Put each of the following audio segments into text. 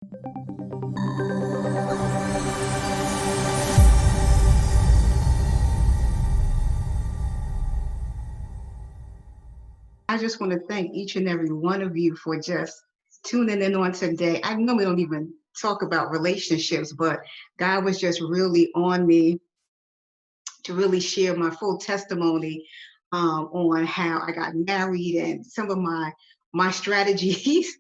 I just want to thank each and every one of you for just tuning in on today. I know we don't even talk about relationships, but God was just really on me to really share my full testimony on how I got married and some of my strategies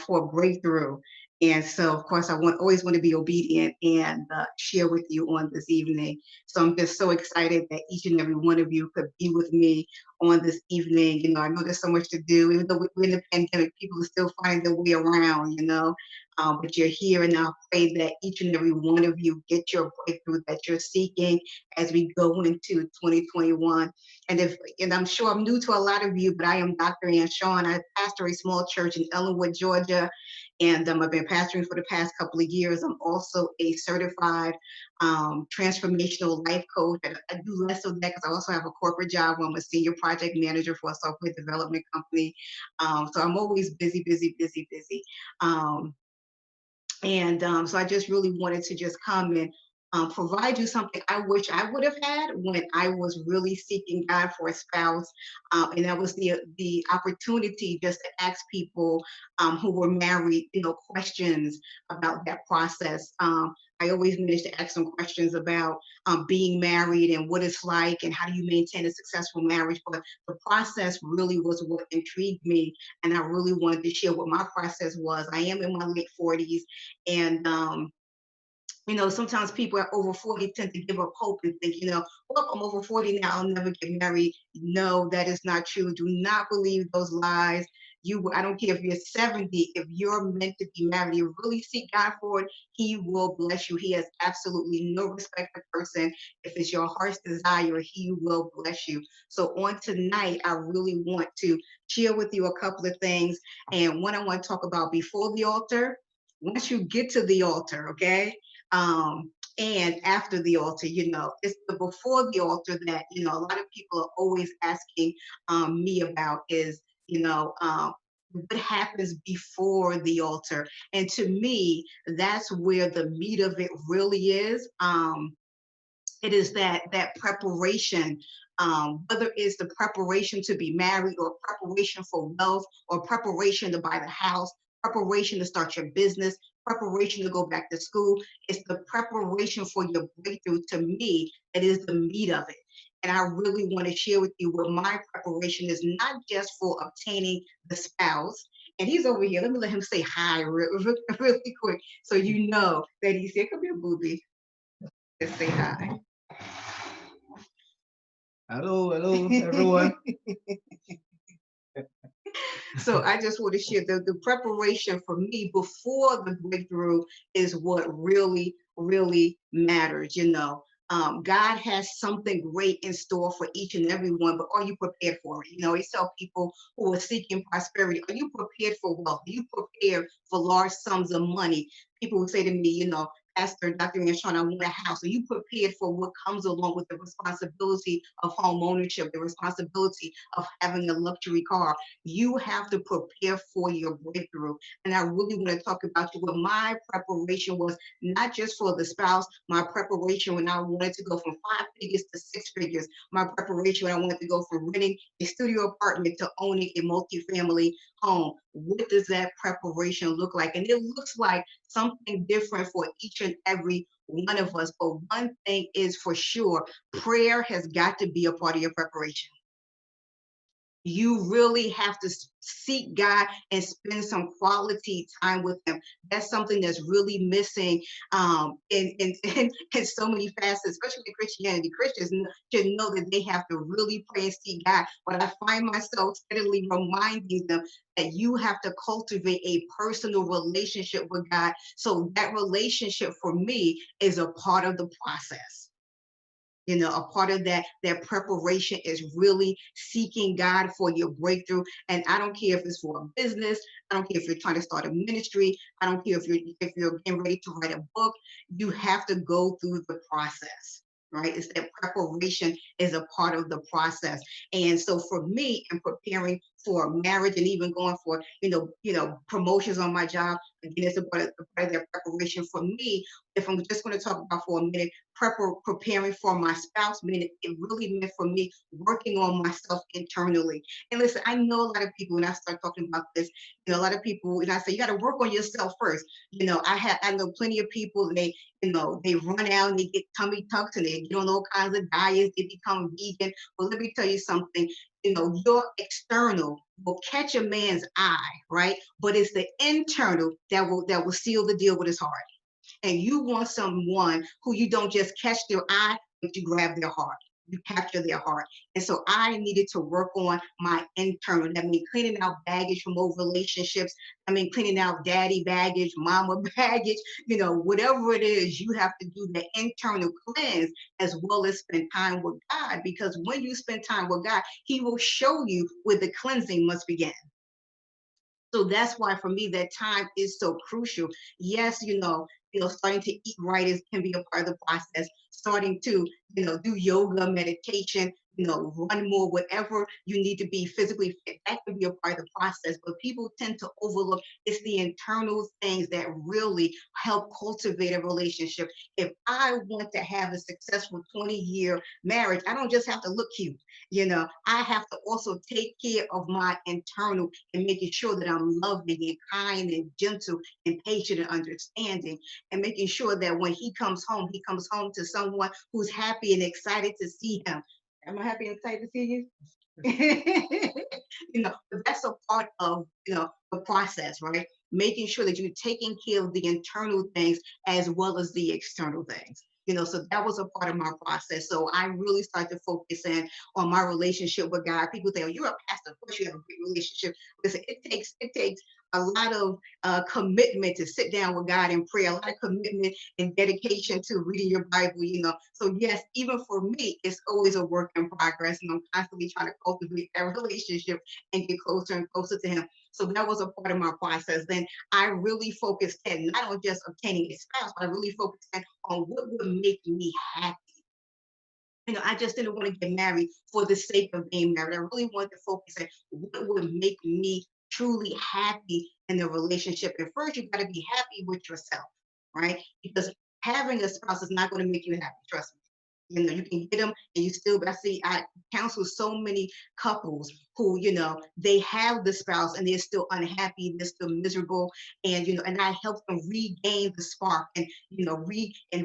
for breakthrough. And so, of course, I always want to be obedient and share with you on this evening. So I'm just so excited that each and every one of you could be with me on this evening. You know, I know there's so much to do. Even though we're in the pandemic, people are still finding their way around, you know. But you're here, and I pray that each and every one of you get your breakthrough that you're seeking as we go into 2021. And I'm sure I'm new to a lot of you, but I am Dr. Ann Shawn. I pastor a small church in Ellenwood, Georgia, and I've been pastoring for the past couple of years. I'm also a certified transformational life coach. And I do less of that because I also have a corporate job where I'm a senior project manager for a software development company. So I'm always busy, busy, busy, busy. So I just really wanted to just come and provide you something I wish I would have had when I was really seeking God for a spouse, and that was the opportunity just to ask people who were married, you know, questions about that process. I always managed to ask some questions about being married and what it's like and how do you maintain a successful marriage. But the process really was what intrigued me, and I really wanted to share what my process was. I am in my late 40s, and you know, sometimes people are over 40 tend to give up hope and think, you know, well, I'm over 40 now, I'll never get married. No, that is not true. Do not believe those lies. I don't care if you're 70, if you're meant to be married, you really seek God for it, He will bless you. He has absolutely no respect for person. If it's your heart's desire, He will bless you. So on tonight, I really want to share with you a couple of things. And one I want to talk about before the altar, once you get to the altar, okay? And after the altar, you know, it's the before the altar that, you know, a lot of people are always asking me about is, you know, what happens before the altar. And to me, that's where the meat of it really is. It is that preparation, whether it's the preparation to be married or preparation for wealth or preparation to buy the house, preparation to start your business, preparation to go back to school. It's the preparation for your breakthrough. To me, that is the meat of it. And I really want to share with you what my preparation is, not just for obtaining the spouse. And he's over here. Let me let him say hi really quick so you know that he's here. Come here, booby. Let's say hi. Hello, everyone. So I just want to share the preparation for me before the breakthrough is what really, really matters. You know, God has something great in store for each and every one, but are you prepared for it? You know, I tell people who are seeking prosperity, are you prepared for wealth? Are you prepared for large sums of money? People would say to me, you know, Pastor Dr. Anshon, I want a house. Are you prepared for what comes along with the responsibility of home ownership, the responsibility of having a luxury car? You have to prepare for your breakthrough. And I really want to talk about what my preparation was, not just for the spouse, my preparation when I wanted to go from 5 figures to 6 figures, my preparation when I wanted to go from renting a studio apartment to owning a multifamily home. What does that preparation look like? And it looks like something different for each and every one of us. But one thing is for sure, prayer has got to be a part of your preparation. You really have to seek God and spend some quality time with Him. That's something that's really missing in so many facets, especially in Christianity. Christians should know that they have to really pray and seek God. But I find myself steadily reminding them that you have to cultivate a personal relationship with God. So that relationship for me is a part of the process. You know, a part of that preparation is really seeking God for your breakthrough. And I don't care if it's for a business, I don't care if you're trying to start a ministry, I don't care if you're getting ready to write a book. You have to go through the process. Right? It's that preparation is a part of the process. And so for me, in preparing for marriage and even going for, promotions on my job. Again, it's a part of their preparation for me. If I'm just going to talk about for a minute, preparing for my spouse, meaning it really meant for me working on myself internally. And listen, I know a lot of people, when I start talking about this, a lot of people, and I say, you got to work on yourself first. I know plenty of people, they run out and they get tummy tucks and they get on all kinds of diets, they become vegan. Well, let me tell you something, your external will catch a man's eye, right? But it's the internal that will seal the deal with his heart. And you want someone who you don't just catch their eye, but you grab their heart. You capture their heart. And so I needed to work on my internal. That means cleaning out baggage from old relationships. I mean, cleaning out daddy baggage, mama baggage, whatever it is, you have to do the internal cleanse as well as spend time with God. Because when you spend time with God, He will show you where the cleansing must begin. So that's why for me that time is so crucial. Yes, starting to eat right can be a part of the process. Starting to, do yoga, meditation, run more, whatever you need to be physically fit, that can be a part of the process. But people tend to overlook it's the internal things that really help cultivate a relationship. If I want to have a successful 20-year marriage, I don't just have to look cute. I have to also take care of my internal and making sure that I'm loving and kind and gentle and patient and understanding, and making sure that when he comes home to someone who's happy and excited to see him. Am I happy and excited to see you? But that's a part of the process, right? Making sure that you're taking care of the internal things as well as the external things. So that was a part of my process. So I really started to focus in on my relationship with God. People say, "Oh, you're a pastor. Of course, you have a great relationship." Listen, it takes a lot of commitment to sit down with God in prayer. A lot of commitment and dedication to reading your Bible. So yes, even for me, it's always a work in progress, and I'm constantly trying to cultivate that relationship and get closer and closer to Him. So that was a part of my process. Then I really focused in not on just obtaining a spouse, but I really focused in on what would make me happy. I just didn't want to get married for the sake of being married. I really wanted to focus on what would make me truly happy in the relationship. And first, you got to be happy with yourself, right? Because having a spouse is not going to make you happy. Trust me. You can get them and you still, but I counsel so many couples who, they have the spouse and they're still unhappy, they're still miserable. And I help them regain the spark and,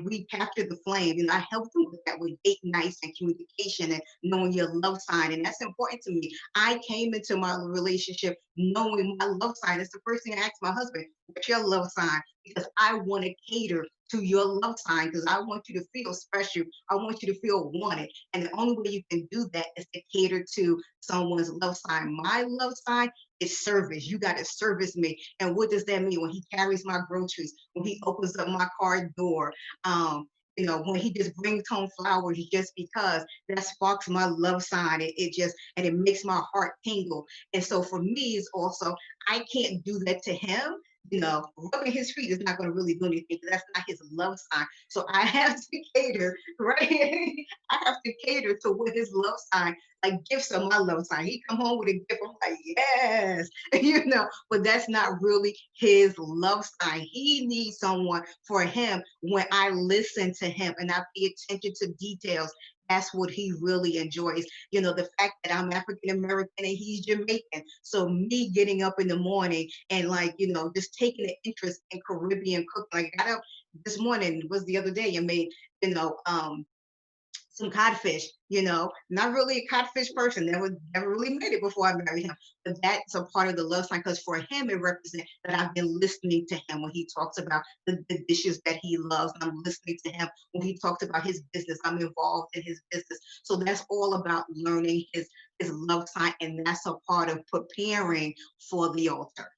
recapture the flame. I help them with that with date nights and communication and knowing your love sign. And that's important to me. I came into my relationship knowing my love sign. It's the first thing I asked my husband, what's your love sign? Because I want to cater to your love sign because I want you to feel special. I want you to feel wanted. And the only way you can do that is to cater to someone's love sign. My love sign is service. You got to service me. And what does that mean? When he carries my groceries, when he opens up my car door, when he just brings home flowers just because that sparks my love sign. It makes my heart tingle. And so for me, it's also, I can't do that to him. Rubbing his feet is not going to really do anything because that's not his love sign. So I have to cater, right? I have to cater to what his love sign, like gifts are my love sign. He come home with a gift, I'm like, yes, but that's not really his love sign. He needs someone for him when I listen to him and I pay attention to details. That's what he really enjoys. The fact that I'm African American and he's Jamaican. So me getting up in the morning and just taking an interest in Caribbean cooking. Like I got up this morning, was the other day, and made, you know, um, some codfish, not really a codfish person. Never really made it before I married him. But that's a part of the love sign because for him, it represents that I've been listening to him when he talks about the dishes that he loves. I'm listening to him when he talks about his business. I'm involved in his business. So that's all about learning his love sign. And that's a part of preparing for the altar.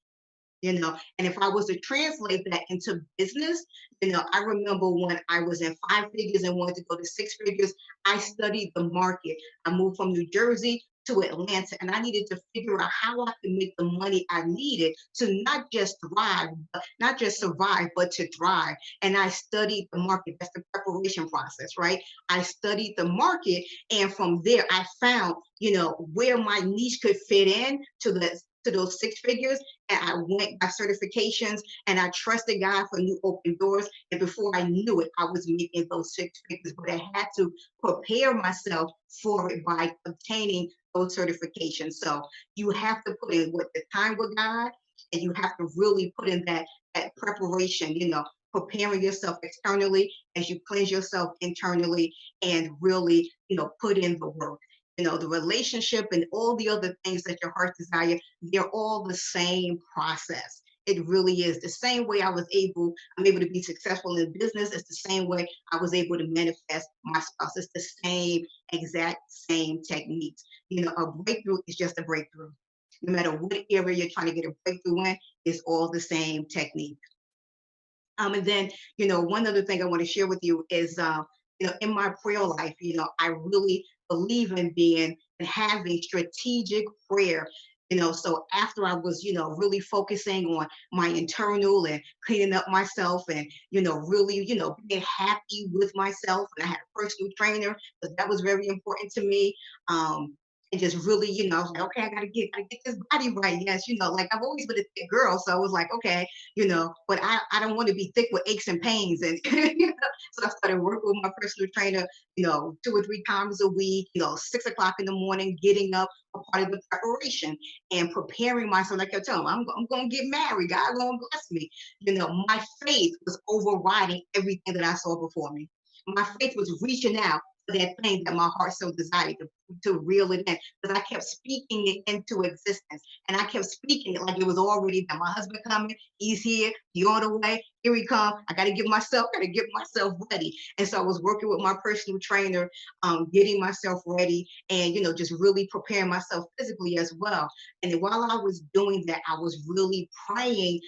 And if I was to translate that into business, I remember when I was in five figures and wanted to go to six figures, I studied the market. I moved from New Jersey to Atlanta, and I needed to figure out how I could make the money I needed to not just thrive, but not just survive, but to thrive. And I studied the market. That's the preparation process, right? I studied the market, and from there, I found, where my niche could fit in to those six figures. And I went by certifications, and I trusted God for new open doors. And before I knew it, I was making those six figures. But I had to prepare myself for it by obtaining those certifications. So you have to put in what the time with God, and you have to really put in that preparation, preparing yourself externally as you cleanse yourself internally, and really, put in the work. The relationship and all the other things that your heart desire, they're all the same process. It really is the same way I'm able to be successful in business. It's the same way I was able to manifest my spouse. It's the same exact same techniques. A breakthrough is just a breakthrough. No matter what area you're trying to get a breakthrough in, it's all the same technique. And then, one other thing I want to share with you is, in my prayer life, I really believe in being and having strategic prayer. So after I was, really focusing on my internal and cleaning up myself, and, really, being happy with myself. And I had a personal trainer because that was very important to me. And just really, I was like, okay, I gotta get this body right. Yes, like I've always been a thick girl. So I was like, okay, but I don't want to be thick with aches and pains. And so I started working with my personal trainer, 2 or 3 times a week, 6 o'clock in the morning, getting up, a part of the preparation and preparing myself. Like I tell them, I'm going to get married. God going to bless me. My faith was overriding everything that I saw before me. My faith was reaching out for that thing that my heart so desired to reel it in, because I kept speaking it into existence, and I kept speaking it like it was already there. My husband coming, he's here, he on the way, here he come. I got to get myself ready. And so I was working with my personal trainer, getting myself ready, and just really preparing myself physically as well. And while I was doing that, I was really praying,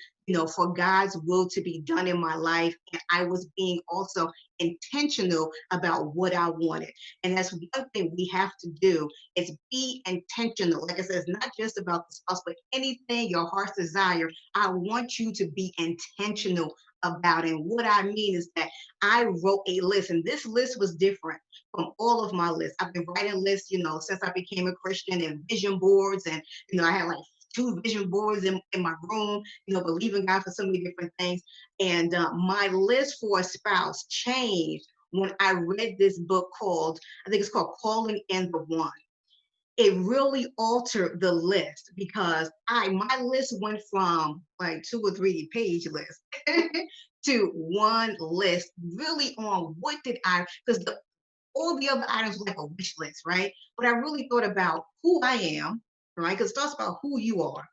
for God's will to be done in my life. And I was being also intentional about what I wanted. And that's one thing we have to do, is be intentional. Like I said, it's not just about the spouse, but anything your heart's desire. I want you to be intentional about it. And what I mean is that I wrote a list, and this list was different from all of my lists. I've been writing lists, since I became a Christian, and vision boards. And, I had like 2 vision boards in my room, believing God for so many different things. And my list for a spouse changed when I read this book called, I think it's called Calling in the One. It really altered the list, because my list went from like 2 or 3 page list to one list, really on what did I, because all the other items were like a wish list, right? But I really thought about who I am, right? Because it talks about who you are.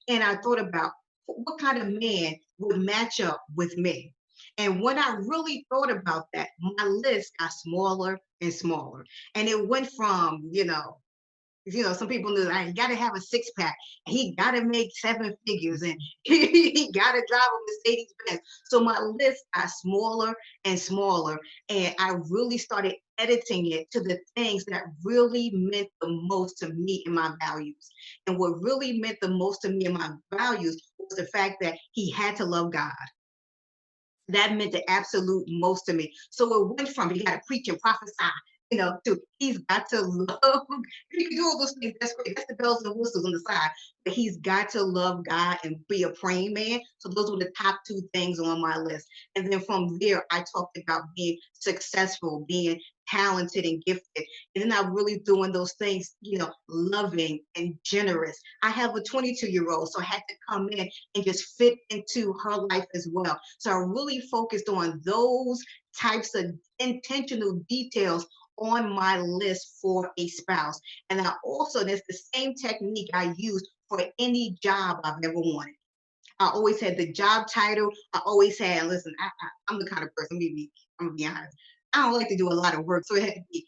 And I thought about what kind of man would match up with me. And when I really thought about that, my list got smaller and smaller. And it went from, some people knew that he got to have a 6 pack. He got to make 7 figures, and he got to drive a Mercedes Benz. So my list got smaller and smaller, and I really started editing it to the things that really meant the most to me and my values. And what really meant the most to me and my values was the fact that he had to love God. That meant the absolute most to me. So it went from he got to preach and prophesy, to he's got to love. He can do all those things. That's great. That's the bells and whistles on the side. But he's got to love God and be a praying man. So those were the top 2 things on my list. And then from there, I talked about being successful, being talented and gifted. And then I really doing those things, loving and generous. I have a 22-year-old, so I had to come in and just fit into her life as well. So I really focused on those types of intentional details on my list for a spouse. And I also, there's the same technique I use for any job I've ever wanted. I always had the job title. I always had, listen, I'm the kind of person, I'm gonna be honest. I don't like to do a lot of work. So it had to be,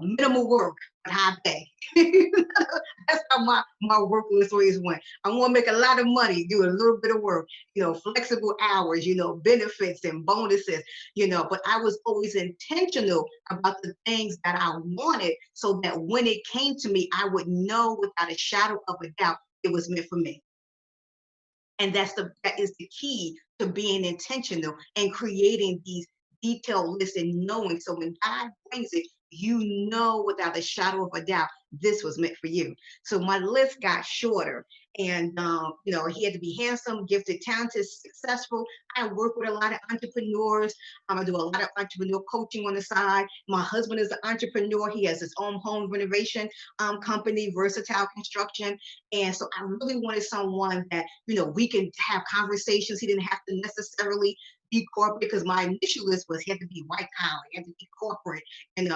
minimal work but high pay. That's how my work list always went. I want to make a lot of money, do a little bit of work, flexible hours, benefits and bonuses, but I was always intentional about the things that I wanted so that when it came to me, I would know without a shadow of a doubt it was meant for me. And that is the key to being intentional and creating these detailed lists and knowing. So when God brings it, you know without a shadow of a doubt this was meant for you. So my list got shorter, and he had to be handsome, gifted, talented, successful. I work with a lot of entrepreneurs. I do a lot of entrepreneur coaching on the side. My husband is an entrepreneur. He has his own home renovation company, Versatile Construction. And so I really wanted someone that, we can have conversations. He didn't have to necessarily be corporate because my initial list was he had to be white collar, he had to be corporate. And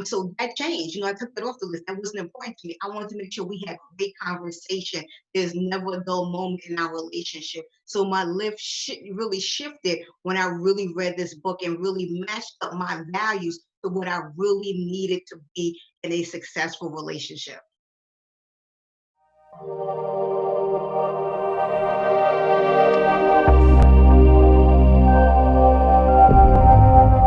so that changed. I took that off the list. That wasn't important to me. I wanted to make sure we had great conversation. There's never a dull moment in our relationship. So my life really shifted when I really read this book and really matched up my values to what I really needed to be in a successful relationship.